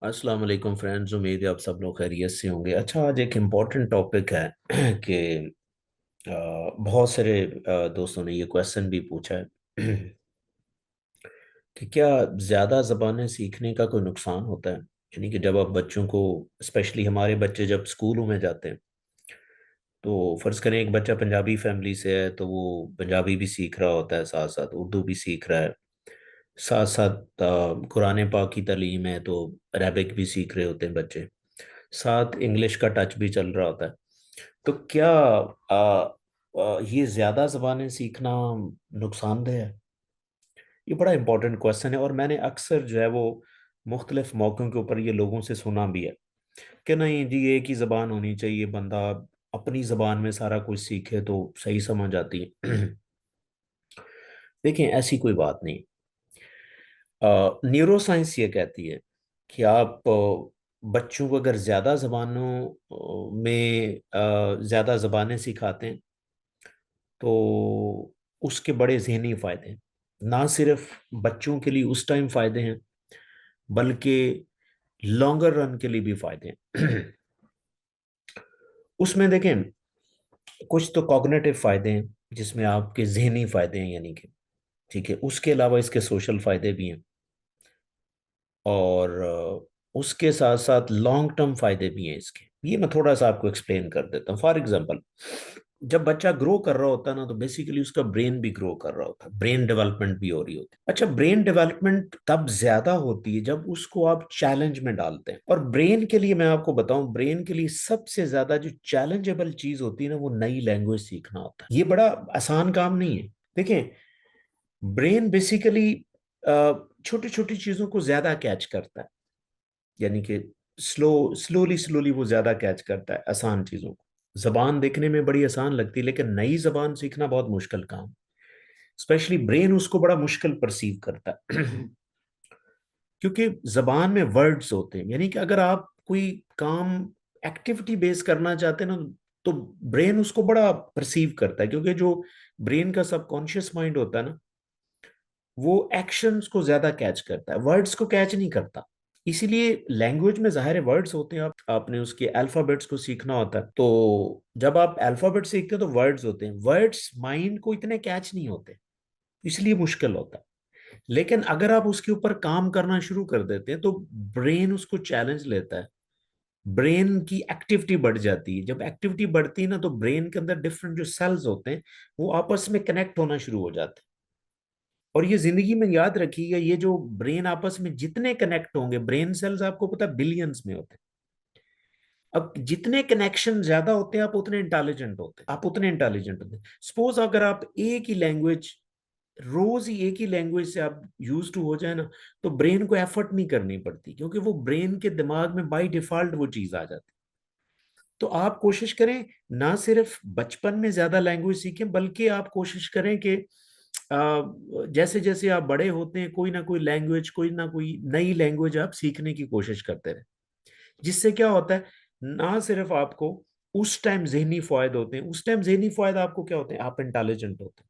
अस्सलाम वालेकुम फ्रेंड्स। उम्मीद है आप सब लोग खैरियत से होंगे। अच्छा, आज एक इम्पॉर्टेंट टॉपिक है कि बहुत सारे दोस्तों ने ये क्वेश्चन भी पूछा है कि क्या ज़्यादा ज़बानें सीखने का कोई नुकसान होता है। यानी कि जब आप बच्चों को, स्पेशली हमारे बच्चे जब स्कूलों में जाते हैं, तो फ़र्ज़ करें एक बच्चा पंजाबी फैमिली से है तो वो पंजाबी भी सीख रहा होता है, साथ साथ उर्दू भी सीख रहा है, साथ साथ कुरान पाक की तालीम है तो अरबिक भी सीख रहे होते हैं बच्चे, साथ इंग्लिश का टच भी चल रहा होता है। तो क्या ये ज्यादा जबानें सीखना नुकसानदेह है? ये बड़ा इंपॉर्टेंट क्वेश्चन है और मैंने अक्सर जो है वो मुख्तलिफ मौक़ों के ऊपर ये लोगों से सुना भी है कि नहीं जी, एक ही जबान होनी चाहिए, बंदा अपनी जबान में सारा कुछ सीखे तो सही समझ आती है। देखें, ऐसी कोई बात नहीं। न्यूरो साइंस ये कहती है कि आप बच्चों को अगर ज़्यादा ज़बानों में ज़्यादा ज़बानें सिखाते हैं तो उसके बड़े ज़हनी फ़ायदे हैं। ना सिर्फ बच्चों के लिए उस टाइम फ़ायदे हैं, बल्कि लॉन्गर रन के लिए भी फ़ायदे हैं। उसमें देखें, कुछ तो कॉग्निटिव फ़ायदे हैं जिसमें आपके ज़हनी फ़ायदे हैं, यानी कि ठीक है, उसके अलावा इसके सोशल फ़ायदे भी हैं और उसके साथ साथ लॉन्ग टर्म फायदे भी हैं इसके। ये मैं थोड़ा सा आपको एक्सप्लेन कर देता हूँ। फॉर एग्जांपल, जब बच्चा ग्रो कर रहा होता है ना, तो बेसिकली उसका ब्रेन भी ग्रो कर रहा होता है, ब्रेन डेवलपमेंट भी हो रही होती है। अच्छा, ब्रेन डेवलपमेंट तब ज्यादा होती है जब उसको आप चैलेंज में डालते हैं। और ब्रेन के लिए मैं आपको बताऊं, ब्रेन के लिए सबसे ज्यादा जो चैलेंजेबल चीज होती है ना, वो नई लैंग्वेज सीखना होता है। ये बड़ा आसान काम नहीं है। देखिए, ब्रेन बेसिकली छोटी छोटी चीजों को ज्यादा कैच करता है, यानी कि स्लोली स्लोली वो ज्यादा कैच करता है आसान चीजों को। जबान देखने में बड़ी आसान लगती है, लेकिन नई जबान सीखना बहुत मुश्किल काम। स्पेशली ब्रेन उसको बड़ा मुश्किल परसीव करता है। क्योंकि जबान में वर्ड्स होते हैं, यानी कि अगर आप कोई काम एक्टिविटी बेस करना चाहते हैं ना, तो ब्रेन उसको बड़ा परसीव करता है, क्योंकि जो ब्रेन का सबकॉन्शियस माइंड होता है ना, वो एक्शंस को ज्यादा कैच करता है, वर्ड्स को कैच नहीं करता। इसीलिए लैंग्वेज में ज़ाहिर है वर्ड्स होते हैं, आप आपने उसके अल्फाबेट्स को सीखना होता है। तो जब आप अल्फाबेट सीखते हैं तो वर्ड्स होते हैं, वर्ड्स माइंड को इतने कैच नहीं होते, इसलिए मुश्किल होता है। लेकिन अगर आप उसके ऊपर काम करना शुरू कर देते हैं तो ब्रेन उसको चैलेंज लेता है, ब्रेन की एक्टिविटी बढ़ जाती है। जब एक्टिविटी बढ़ती है ना, तो ब्रेन के अंदर डिफरेंट जो सेल्स होते हैं वो आपस में कनेक्ट होना शुरू हो जाते हैं। और ये जिंदगी में याद रखिएगा, ये जो ब्रेन आपस में जितने कनेक्ट होंगे, ब्रेन सेल्स आपको पता है बिलियंस में होते हैं। अब जितने कनेक्शन ज्यादा होते हैं, आप उतने इंटेलिजेंट होते हैं, आप उतने इंटेलिजेंट होते हैं। सपोज अगर आप एक ही लैंग्वेज, रोज ही एक ही लैंग्वेज से आप यूज टू हो जाए ना, तो ब्रेन को एफर्ट नहीं करनी पड़ती, क्योंकि वो ब्रेन के दिमाग में बाय डिफॉल्ट वो चीज आ जाती है। तो आप कोशिश करें, ना सिर्फ बचपन में ज्यादा लैंग्वेज सीखें, बल्कि आप कोशिश करें कि जैसे जैसे आप बड़े होते हैं, कोई ना कोई लैंग्वेज, कोई ना कोई नई लैंग्वेज आप सीखने की कोशिश करते रहे। जिससे क्या होता है, ना सिर्फ आपको उस टाइम जहनी फायदे होते हैं, उस टाइम जहनी फायदा आपको क्या होते हैं, आप इंटेलिजेंट होते हैं,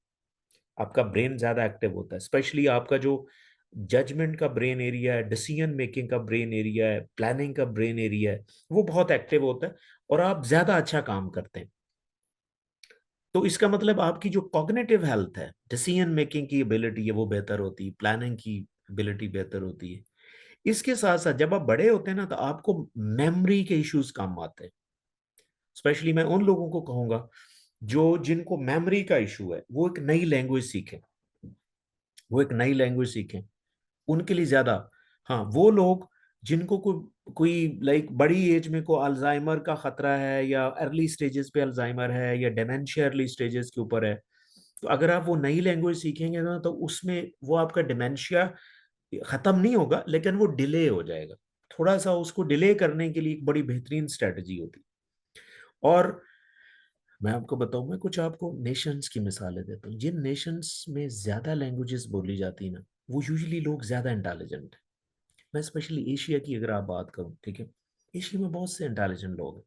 आपका ब्रेन ज्यादा एक्टिव होता है। स्पेशली आपका जो जजमेंट का ब्रेन एरिया है, डिसीजन मेकिंग का ब्रेन एरिया है, प्लानिंग का ब्रेन एरिया है, वो बहुत एक्टिव होता है और आप ज्यादा अच्छा काम करते हैं। तो इसका मतलब आपकी जो कॉग्निटिव हेल्थ है, डिसीजन मेकिंग की एबिलिटी है, वो बेहतर होती है, प्लानिंग की एबिलिटी बेहतर होती है। इसके साथ साथ जब आप बड़े होते हैं ना, तो आपको मेमोरी के इश्यूज कम आते हैं। स्पेशली मैं उन लोगों को कहूंगा जो जिनको मेमोरी का इशू है, वो एक नई लैंग्वेज सीखें, वो एक नई लैंग्वेज सीखें, उनके लिए ज्यादा। हाँ, वो लोग जिनको कोई लाइक बड़ी एज में को अल्जाइमर का खतरा है, या अर्ली स्टेजेस पे अल्जाइमर है, या डिमेंशिया अर्ली स्टेजेस के ऊपर है, तो अगर आप वो नई लैंग्वेज सीखेंगे ना, तो उसमें वो आपका डिमेंशिया खत्म नहीं होगा, लेकिन वो डिले हो जाएगा। थोड़ा सा उसको डिले करने के लिए एक बड़ी बेहतरीन स्ट्रेटजी होती है। और मैं आपको बताऊं, मैं कुछ आपको नेशंस की मिसालें देता हूँ। जिन नेशंस में ज्यादा लैंग्वेजेस बोली जाती है ना, वो यूजुअली लोग ज्यादा इंटेलिजेंट है। मैं स्पेशली एशिया की अगर आप बात करूं, ठीक है, एशिया में बहुत से इंटेलिजेंट लोग हैं,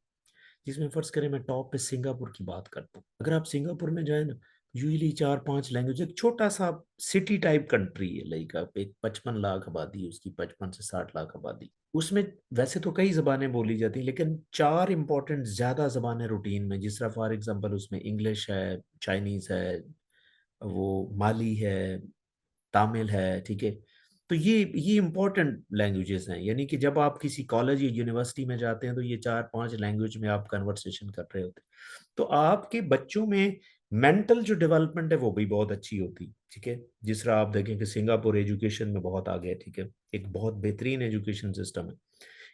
जिसमें फर्ज करें मैं टॉप पे सिंगापुर की बात करता हूँ। अगर आप सिंगापुर में जाए ना, यूजली 4-5 लैंग्वेज, एक छोटा सा सिटी टाइप कंट्री है, लाइक आप एक 55 लाख आबादी है उसकी, 55 से 60 लाख आबादी। उसमें वैसे तो कई जबानें बोली जाती हैं, लेकिन चार इंपॉर्टेंट ज्यादा जबानें रूटीन में, जिस तरह फॉर एग्जांपल उसमें इंग्लिश है, चाइनीज है, वो माली है, तामिल है, ठीक है। तो ये इंपॉर्टेंट लैंग्वेजेस हैं, यानी कि जब आप किसी कॉलेज या यूनिवर्सिटी में जाते हैं तो ये 4-5 लैंग्वेज में आप कन्वर्सेशन कर रहे होते हैं। तो आपके बच्चों में मेंटल जो डेवलपमेंट है वो भी बहुत अच्छी होती, ठीक है। जिस तरह आप देखें कि सिंगापुर एजुकेशन में बहुत आगे है, ठीक है, एक बहुत बेहतरीन एजुकेशन सिस्टम है।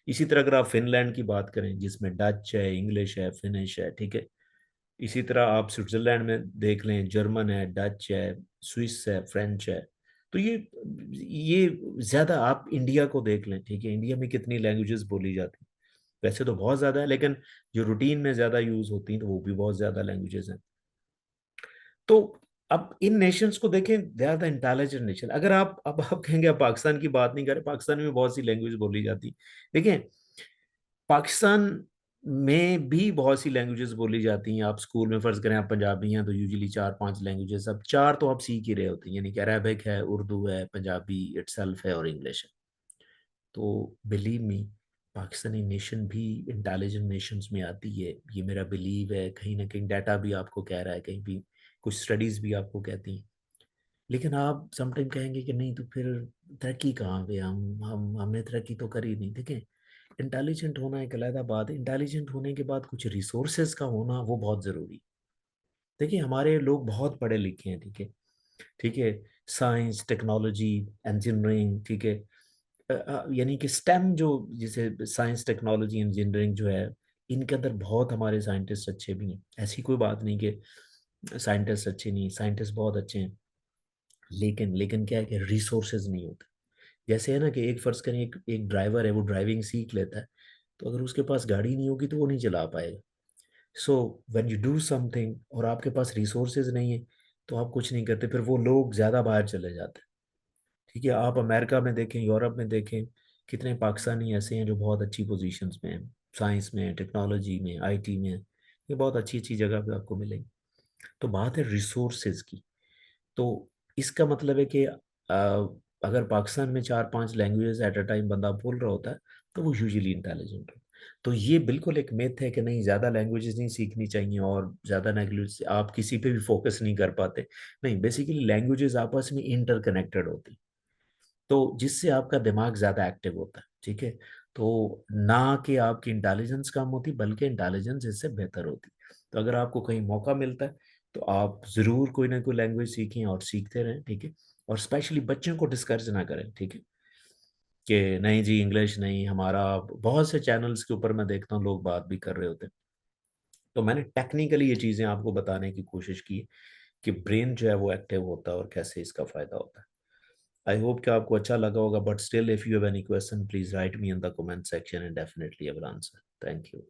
इसी तरह अगर आप फिनलैंड की बात करें जिसमें डच है, इंग्लिश है, फिनिश है, ठीक है। इसी तरह आप स्विट्जरलैंड में देख लें, जर्मन है, डच है, स्विस है, फ्रेंच है। तो ये ज्यादा, आप इंडिया को देख लें, ठीक है, इंडिया में कितनी लैंग्वेजेस बोली जाती हैं, वैसे तो बहुत ज्यादा है, लेकिन जो रूटीन में ज्यादा यूज होती हैं तो वो भी बहुत ज्यादा लैंग्वेजेस हैं। तो अब इन नेशंस को देखें, they are the intelligent nation. अगर आप कहेंगे, आप पाकिस्तान की बात नहीं करें, पाकिस्तान में बहुत सी लैंग्वेज बोली जाती। देखिए, पाकिस्तान में भी बहुत सी लैंग्वेजेस बोली जाती हैं। आप स्कूल में फर्ज करें आप पंजाबी हैं तो यूजुअली 4-5 लैंग्वेजेस, अब चार तो आप सीख ही रहे होते हैं, यानी कि अरेबिक है, उर्दू है, पंजाबी इटसेल्फ है, और इंग्लिश है। तो बिलीव मी, पाकिस्तानी नेशन भी इंटेलिजेंट नेशंस में आती है, ये मेरा बिलीव है। कहीं ना कहीं डाटा भी आपको कह रहा है, कहीं भी कुछ स्टडीज भी आपको कहती हैं। लेकिन आप समटाइम कहेंगे कि नहीं तो फिर तरक्की कहाँ पे, हमने तरक्की तो करी नहीं। देखें, इंटेलिजेंट होना एक अलग बात है, इंटेलिजेंट होने के बाद कुछ रिसोर्सेज का होना वो बहुत ज़रूरी है। देखिए, हमारे लोग बहुत पढ़े लिखे हैं, ठीक है, ठीक है, साइंस, टेक्नोलॉजी, इंजीनियरिंग, ठीक है, यानी कि स्टेम जो, जैसे साइंस, टेक्नोलॉजी, इंजीनियरिंग जो है, इनके अंदर बहुत हमारे साइंटिस्ट अच्छे भी हैं। ऐसी कोई बात नहीं कि साइंटिस्ट अच्छे नहीं, साइंटिस्ट बहुत अच्छे हैं। लेकिन क्या है कि रिसोर्सेज नहीं होते। जैसे है ना कि एक फर्ज करें, एक ड्राइवर है, वो ड्राइविंग सीख लेता है, तो अगर उसके पास गाड़ी नहीं होगी तो वो नहीं चला पाएगा। So when you do something और आपके पास रिसोर्सेज नहीं है, तो आप कुछ नहीं करते, फिर वो लोग ज़्यादा बाहर चले जाते हैं। ठीक है, आप अमेरिका में देखें, यूरोप में देखें, कितने पाकिस्तानी ऐसे हैं जो बहुत अच्छी पोजीशंस में हैं, साइंस में, टेक्नोलॉजी में, आईटी में, ये बहुत अच्छी अच्छी जगह पे आपको मिलेंगे। तो बात है रिसोर्सेज की। तो इसका मतलब है कि अगर पाकिस्तान में 4-5 लैंग्वेजेस एट अ टाइम बंदा बोल रहा होता है तो वो यूजुअली इंटेलिजेंट है। तो ये बिल्कुल एक मिथ है कि नहीं, ज़्यादा लैंग्वेजेस नहीं सीखनी चाहिए और ज़्यादा लैंग्वेज आप किसी पे भी फोकस नहीं कर पाते। नहीं, बेसिकली लैंग्वेजेस आपस में इंटरकनेक्टेड होती, तो जिससे आपका दिमाग ज़्यादा एक्टिव होता है, ठीक है। तो ना कि आपकी इंटेलिजेंस कम होती, बल्कि इंटेलिजेंस इससे बेहतर होती। तो अगर आपको कहीं मौका मिलता है तो आप ज़रूर कोई ना कोई लैंग्वेज सीखें और सीखते रहें, ठीक है। और स्पेशली बच्चों को डिस्करेज ना करें, ठीक है, कि नहीं जी इंग्लिश नहीं हमारा। बहुत से चैनल्स के ऊपर मैं देखता हूँ लोग बात भी कर रहे होते हैं। तो मैंने टेक्निकली ये चीज़ें आपको बताने की कोशिश की कि ब्रेन जो है वो एक्टिव होता है और कैसे इसका फ़ायदा होता है। आई होप कि आपको अच्छा लगा होगा, but still if you have any question please right me in the comment section and definitely I will answer. Thank you.